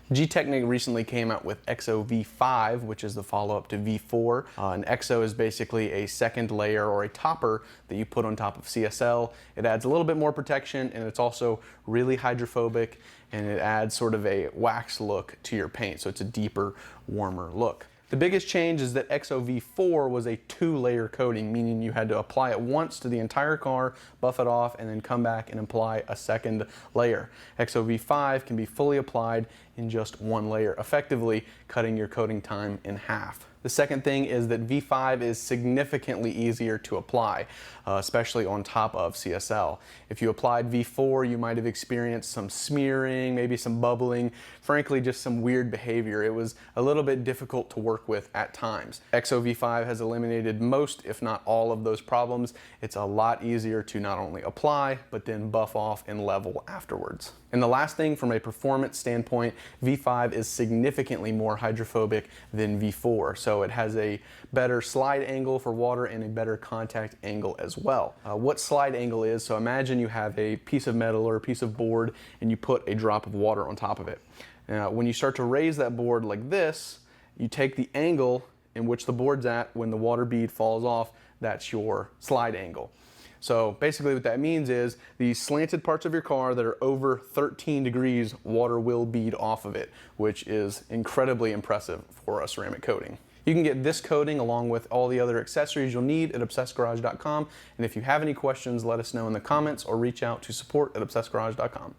G-Technic recently came out with EXO V5, which is the follow-up to V4. An EXO is basically a second layer or a topper that you put on top of CSL. It adds a little bit more protection, and it's also really hydrophobic, and it adds sort of a wax look to your paint, so it's a deeper, warmer look. The biggest change is that EXO V4 was a 2-layer coating, meaning you had to apply it once to the entire car, buff it off, and then come back and apply a second layer. EXO V5 can be fully applied in just 1 layer, effectively cutting your coating time in half. The second thing is that V5 is significantly easier to apply, especially on top of CSL. If you applied V4, you might have experienced some smearing, maybe some bubbling, frankly just some weird behavior. It was a little bit difficult to work with at times. EXO V5 has eliminated most, if not all, of those problems. It's a lot easier to not only apply, but then buff off and level afterwards. And the last thing, from a performance standpoint, V5 is significantly more hydrophobic than V4. So it has a better slide angle for water and a better contact angle as well. What slide angle is, so imagine you have a piece of metal or a piece of board and you put a drop of water on top of it. Now, when you start to raise that board like this, you take the angle in which the board's at when the water bead falls off. That's your slide angle. So basically what that means is these slanted parts of your car that are over 13 degrees, water will bead off of it, which is incredibly impressive for a ceramic coating. You can get this coating along with all the other accessories you'll need at obsessedgarage.com. And if you have any questions, let us know in the comments or reach out to support@obsessedgarage.com.